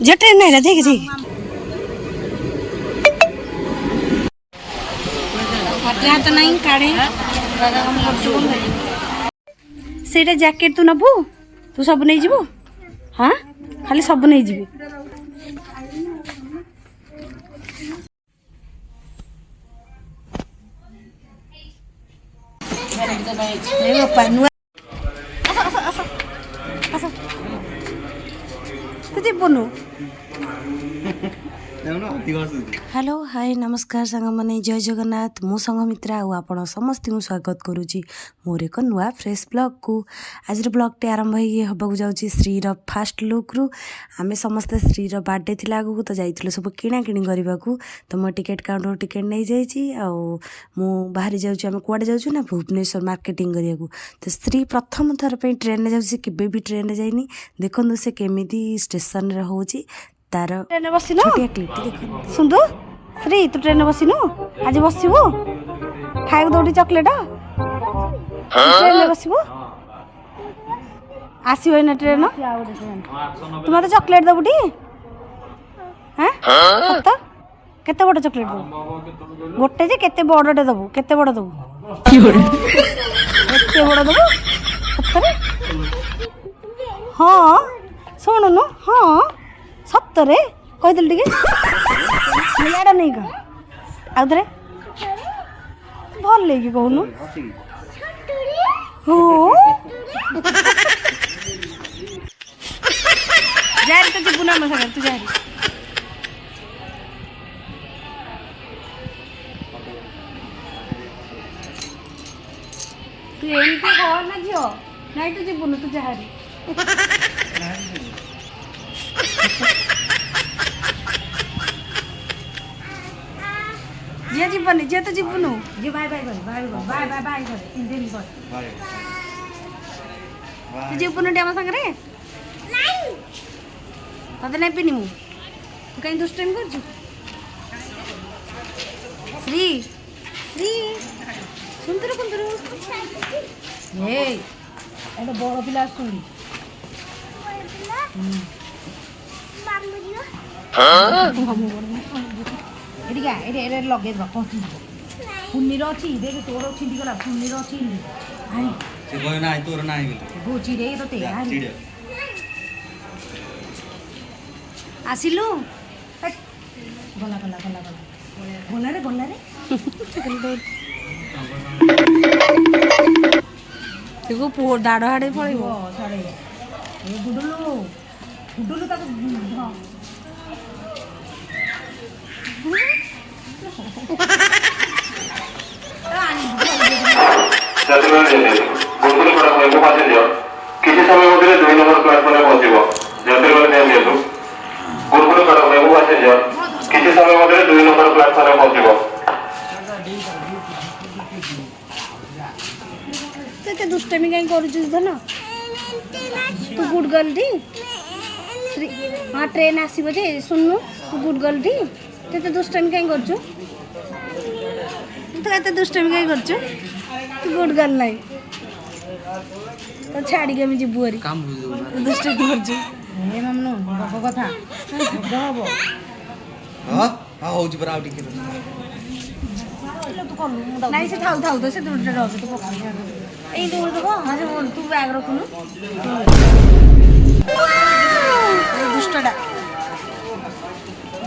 जो ट्रेन नहीं देख देख तो नहीं काढ़े से जैकेट तू नबू तू सब नहीं जीवु हाँ खाली सब नहीं जीवी तू जीवनु हेलो हाय नमस्कार सांग मैंने जय जगन्नाथ मु संघमित्रा आपण समस्त स्वागत करुच्ची मोर एक नुआ फ्रेश ब्लॉग को आज ब्लॉगटे आरंभ होगा जाऊँगी श्री फास्ट लुक रु आम समस्ते श्री बर्थडे थी आगू तो जाइलु सब किणा करने को तो मो टिकेट काउंटर टिकेट नहीं जाऊँ बाहरी जाऊँ कुआड़े जाऊँ ना भुवनेश्वर मार्केटिंग करने को तो श्री प्रथम थर पर ट्रेन जाऊँगी केबे भी ट्रेन जाइनी देखो से केमी स्टेशन होची तार ट्रेन बसिनु छोटिया क्लिप देखो सुंदु श्री तू ट्रेन बसिनु आज बसिबु खाइबु दोटी चॉकलेट ट्रेन बसिबु आसीबो ना ट्रेन तू मते चॉकलेट दबुटी हैं सत केते बड़ चॉकलेट दबु गोटे जे केते बड़टे दबु केते बड़ दबु केते बड़ दबु सतरे हां सुनुनु हां सत्तरे कहीदेल टे याडा नहीं कह आउे भल लेकिन कहूनु हो जारी तो जीवन आम सागर तू जारी तू एमती कह ना झील नाई तू जीवन तू जारी जे जीवनी जे तो जीवनु जे बाय बाय बाय बाय बाय बाय बाय बाय इंडियन बाय तू जीवनु डे हम संगरे नहीं तते नहीं पिनी मु कहीं दुष्टन करछु श्री श्री सुंदर कुंदर ए एटा बड़ पिला सुनी लगे पुन्नीर अच्छी देख तोर छिंडीगला पुन्नीर अच्छी गोची रे तो आसिलु गला गला गला गला गला रे गला रे देखो पुओ दाड़ हाड़े पड़ो साड़े गुडुलु गुडुलु तक किसी समय मध्य 2 नंबर प्लाटफर्म पहुंचो जतिर्वाद ध्यान दिखाँ गुरुकुल कड़क पैसेंजर किसी समय मध्य 2 नंबर प्लाटफर्म पहुंचो तो दुष्टमी कहीं कर तू गुड गर्ल टी हाँ ट्रेन आसो जे सुननु तू गुड गर्ल टी तो दुष्टमी कहीं कर तो दुष्टमी कहीं कर तू गुड गर्ल नहीं तो छाड़ी के जीवु दुष्टमी कर मामू बाप कथा नहीं से थाउ थाउ तो से दूर रह तू ए दूर देखो हाँ से तू बैग रखुनु दुष्टटा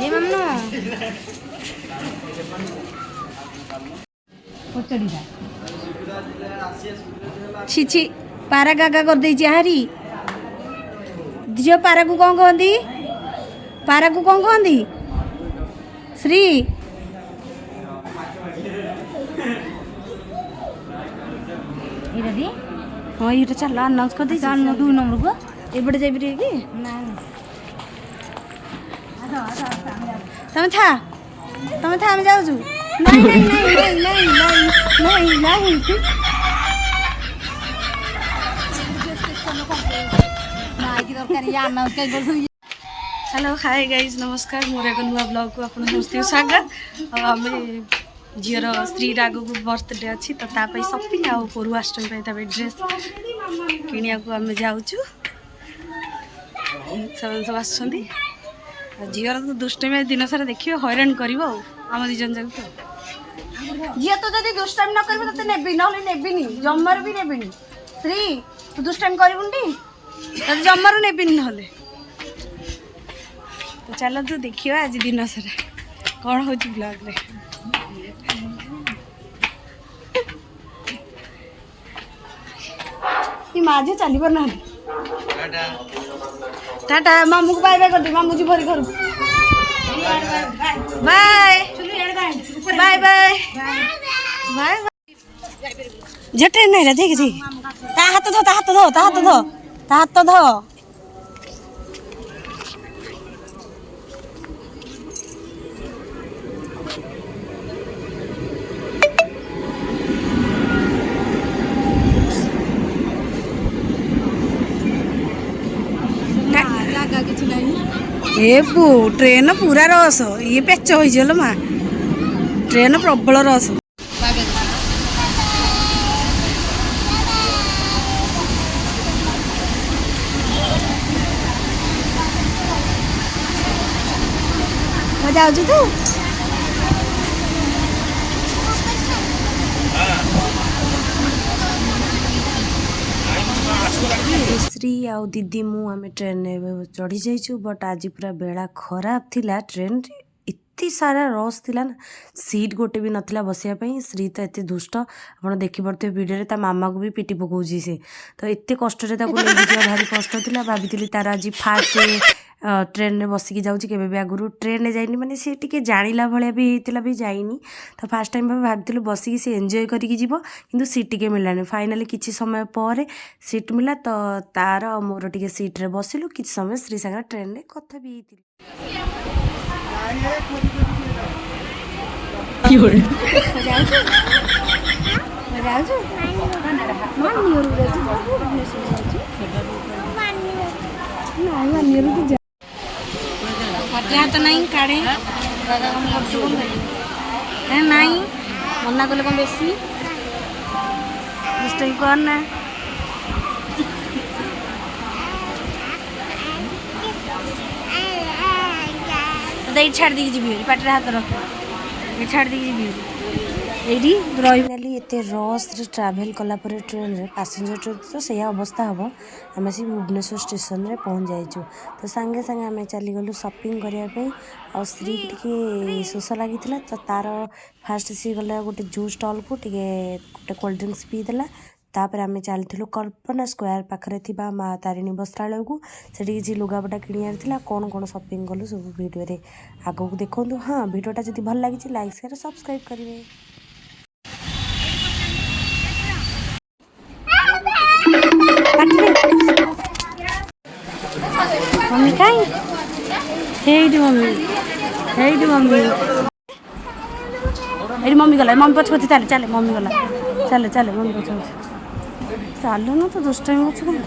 ये मामू छी छी पारा गागा कर दे हारी झील पारा को कौन कहती पारा को कौन कहती श्री हाँ ये चल अनाउंस कर दे 2 नंबर को एपटे जाइए कि तुम था आम जाऊँ नहीं नहीं नहीं नहीं नहीं नहीं नहीं हेलो हाय गाइज नमस्कार मोर एक नुआ ब्लॉग को आप समस्त स्वागत आम झीर श्री राग को बर्थडे अच्छी तो तापाई शॉपिंग आ परुआष्टमी ड्रेस किनिया को आम जाऊँ सब आस झीवर तो दुष्टामी दिन सारा देखिए हैरान कर आम दी जन जाक झी तो जब दुष्टामी न कर नेबी ना नेबिनी जमार भी नेबिनी श्री तू दुष्टामी करूनी जमार नेबिनी ना तो चलो तू देखिए आज दिन सारा कौन हो ब्लॉग रे माँ जी चली पार ना टाटा मामू को बाय बाय कर दे मामू जी भरी घर बाय बाय बाय बाय झटे नहीं रे देख देख ता हाथ धो ता हाथ धो ता हाथ धो ता हाथ धो ए पु ट्रेन पूरा रस ये पेच हो माँ ट्रेन प्रबल रस जाऊ तू श्री आउ दीदी मु आम ट्रेन चढ़ी जाइछु बट आज पूरा बेला खराब थिला ट्रेन एते सारा रस थिला ना सीट गोटे भी नथिला बसिया पई श्री तो एते दुष्ट आपण देखि पड़ते वीडियो रे ता मामा को भी पिटी पकोजी से तो एते कष्ट रे ताको ले बुझिया भारी कष्ट थिला भाबितिली तार आज फास्ट ट्रेन में बसिकी जाऊँगी केबे भी आगुरु ट्रेन में जाइनी माने से टिके जानिला भलिया भी हेतिला भी जाइनी तो फास्ट टाइम भाबितिलु बसिकी से एंजॉय करिकी जीवो किंतु सीट टिके मिलानी फाइनली किछि समय पर सीट मिला तो तार मोर टिके सीट रे बसिलु किछि समय श्री सागर ट्रेन रे कथा भी हेतिल की होरे जाउछु मानियो रे जाउछु तो नहीं काढ़े नहीं मना कले कौन बेसी कौन ना तो छाड़ दी जी पाटे हाथ रख छाड़ दी जी फाइनाली एते रस ट्रावेल कलापर ट्रेन रे पैसेंजर ट्रेन तो से अवस्था हम आम से भुवनेश्वर स्टेशन रे पहुँच जाइछु तो सांगे सांगे आम चली गलु शॉपिंग करने आ स्त्री टी शोष लगी तो तार फास्ट सी गला गोटे जूस स्टॉल को गोटे कोल्ड ड्रिंक्स पीदेला तापर आम चलू कल्पना स्क्वायर पाखे थी माँ तारिणी वस्त्रालय को से किसी लुगापटा किणियार कौन कौन शॉपिंग कलु सब वीडियो रे आगो को देखो हाँ वीडियोटा जब भल लगी लाइक शेयर सब्सक्राइब करेंगे मम्मी कहीं मम्मी मम्मी ये मम्मी गला मम्मी पछ पछे चले चले मम्मी गला चले चले मम्मी पछ पछे चलो ना तो दुष्टामी होछ कौन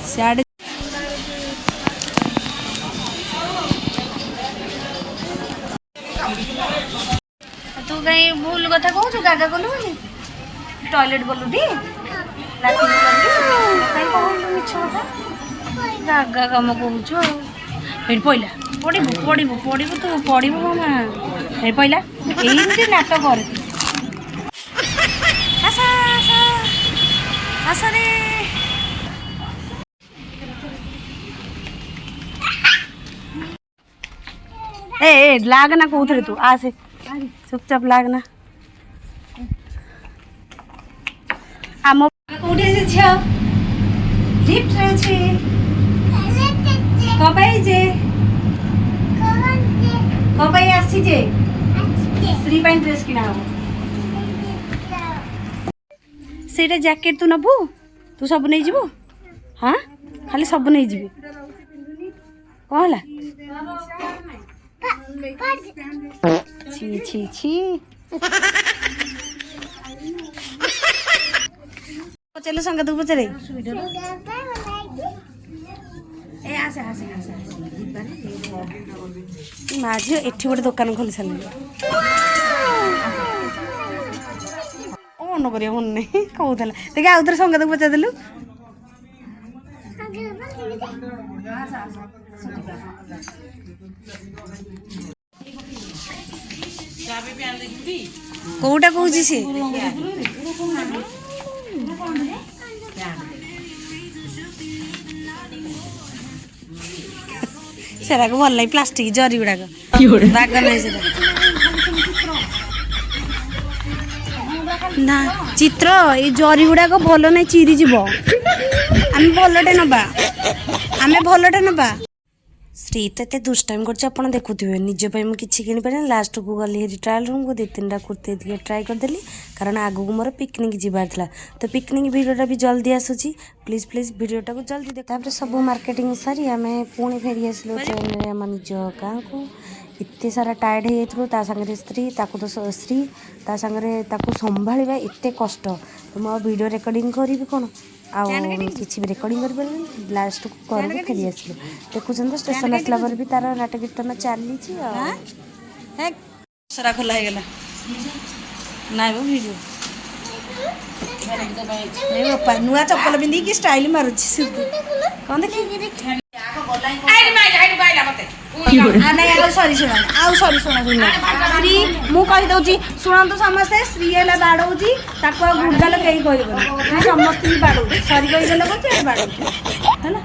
सियाड़े तू कहीं भूल कथा कहू गागा गलु टॉयलेट गलु टी गागा कम कहूँ पड़ा पड़ू पड़ू पड़ू तू पड़ू मामा ये पड़ा ये नाटक कर ए लागना कौन तू आसे चुपचाप लागना आम कौटी झील लिफ्ट रही कपाई आसी जे श्री पाई ड्रेस किना हो सेटा जैकेट तू नबू तू सब नहीं जीवो हाँ खाली सब नहीं जीवी कौन है छी छी छी चलो संग तू पचरे ए आसे आसे आसे माँ झील एठी गोटे दुकान खोली सारे मन कर मन नहीं कहूला देखिए आउ थे संग पचार देलु କୋଉଟା କହୁଛି ସେ ସେରାକ ଭଲ ନାହିଁ ପ୍ଲାଷ୍ଟିକ ଜରି ଗୁଡାକ ବାଗ ନାହିଁ ସେଟା ନା ଚିତ୍ର ଏଇ ଜରି ଗୁଡାକ ଭଲ ନାହିଁ ଚିରିଯିବ ଆମେ ଭଲଟେ ନବା ଶ୍ରୀ ତ ଏତେ ଦୁଷ୍ଟାଇମ୍ କରୁଛି ଆପଣ ଦେଖୁଥିବେ ନିଜ ପାଇଁ ମୁଁ କିଛି କିଣିପାରିନି ଲାଷ୍ଟକୁ ଗଲି ହେରି ଟ୍ରାଏଲ୍ ରୁମ୍କୁ 2-3ଟା କୁର୍ତ୍ତୀ ଟିକେ ଟ୍ରାଏ କରିଦେଲି କାରଣ ଆଗକୁ ମୋର ପିକନିକ୍ ଯିବାର ଥିଲା ତ ପିକନିକ୍ ଭିଡ଼ିଓଟା ବି ଜଲ୍ଦି ଆସୁଛି ପ୍ଲିଜ୍ ଭିଡ଼ିଓଟାକୁ ଜଲ୍ଦି ଦେଖ ତାପରେ ସବୁ ମାର୍କେଟିଂ ସାରି ଆମେ ପୁଣି ଫେରି ଆସିଲୁ ଟ୍ରେନ୍ରେ ଆମ ନିଜ ଗାଁକୁ ଏତେ ସାରା ଟାୟାର୍ଡ ହେଇଯାଇଥିଲୁ ତା ସାଙ୍ଗରେ ସ୍ତ୍ରୀ ତା ସାଙ୍ଗରେ ତାକୁ ସମ୍ଭାଳିବା ଏତେ କଷ୍ଟ ତ ମୁଁ ଆଉ ଭିଡ଼ିଓ ରେକର୍ଡ଼ିଂ କରିବି କ'ଣ ଆଉ କିଛି ବି ରେକର୍ଡ଼ିଂ କରିପାରିଲିନି ଲାଷ୍ଟକୁ ଘରକୁ ଫେରି ଆସିଲୁ ଦେଖୁଛନ୍ତି ତ ଷ୍ଟେସନ୍ ଆସିଲା ପରେ ବି ତାର ନାଟ କୀର୍ତ୍ତନ ଚାଲିଛି ଆଉ ସେରା ଖୋଲା ହେଇଗଲା ନାଇଁ ମ ଭିଡ଼ିଓ ବାପା ନୂଆ ଚପଲ ପିନ୍ଧିକି ଷ୍ଟାଇଲ୍ ମାରୁଛି କ'ଣ ଦେଖି ସରି ଶ୍ରୀ ମୁଁ କହିଦେଉଛି ଶୁଣନ୍ତୁ ସମସ୍ତେ ଶ୍ରୀ ହେଲା ବାଡ଼ଉଛି ତାକୁ ଆଉ ଗୁଡ଼ଗାଲ କେହି କହିବନି ସମସ୍ତେ ବି ବାଡ଼ଉଛି ସରି କହିଦେଲେ କହୁଛି ବାଡ଼ଉଛି ହେଲା।